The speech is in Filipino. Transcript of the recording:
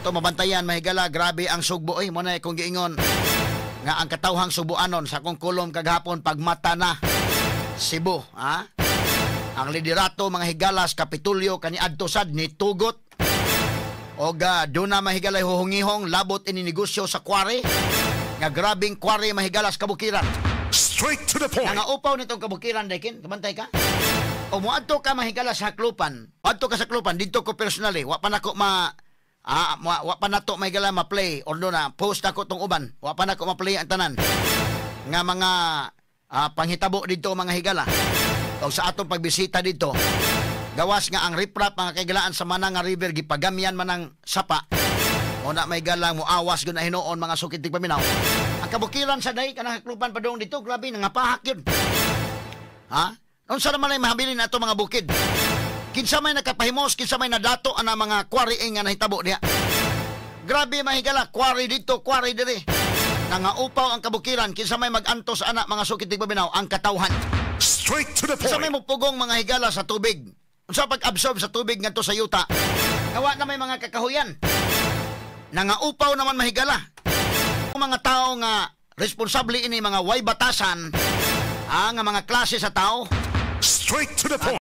To mabantayan mahigala, grabe ang sugbo. Mo na kung giingon nga ang katawhang subuanon sa akong kulom kaghapon pagmata na Cebu, ha? Ang liderato mga higalas Kapitulyo kaniadto sad ni tugot. Oga duna mahigalay huhungihong labot ini negosyo sa kware. Nga grabing kware mahigalas kabukiran. Straight to the point. Nga upaw nitong kabukiran Dekin, kabantay ka? O muadto ka mahigalas sa Haklupan. Adto ka sa Haklupan dito ko personally, wa pa nako wa pa nato may gala ma-play or do na post ako tong uban wa pa nako ma-play ang tanan nga mga panghitabo dito mga higala o sa atong pagbisita dito gawas nga ang riprap mga kaigalaan sa Mananga River gipagamyan man ang sapa o na may galang mo awas gud na hinuon mga sukitig paminaw ang kabukiran sa day kanang Haklupan padung dito grabe nangapahak yun ha unsa naman ay mahabilin nato mga bukid. Kinsa may nakapahimos, kinsa may nadato ana mga quarry nga nahitabo niya. Grabe mahigala, quarry dito, quarry diri. Nangaupaw ang kabukiran, kinsa may magantos ana mga sukitig babinaw ang katawhan. Straight to the point. Kinsa may mupugong mga higala sa tubig. Unsa pag-absorb sa tubig ngadto sa yuta. Kawa na may mga kakahuyan. Nangaupaw naman mahigala. Ang mga tao nga responsable ini mga way batasan, nga mga klase sa tao. Straight to the point.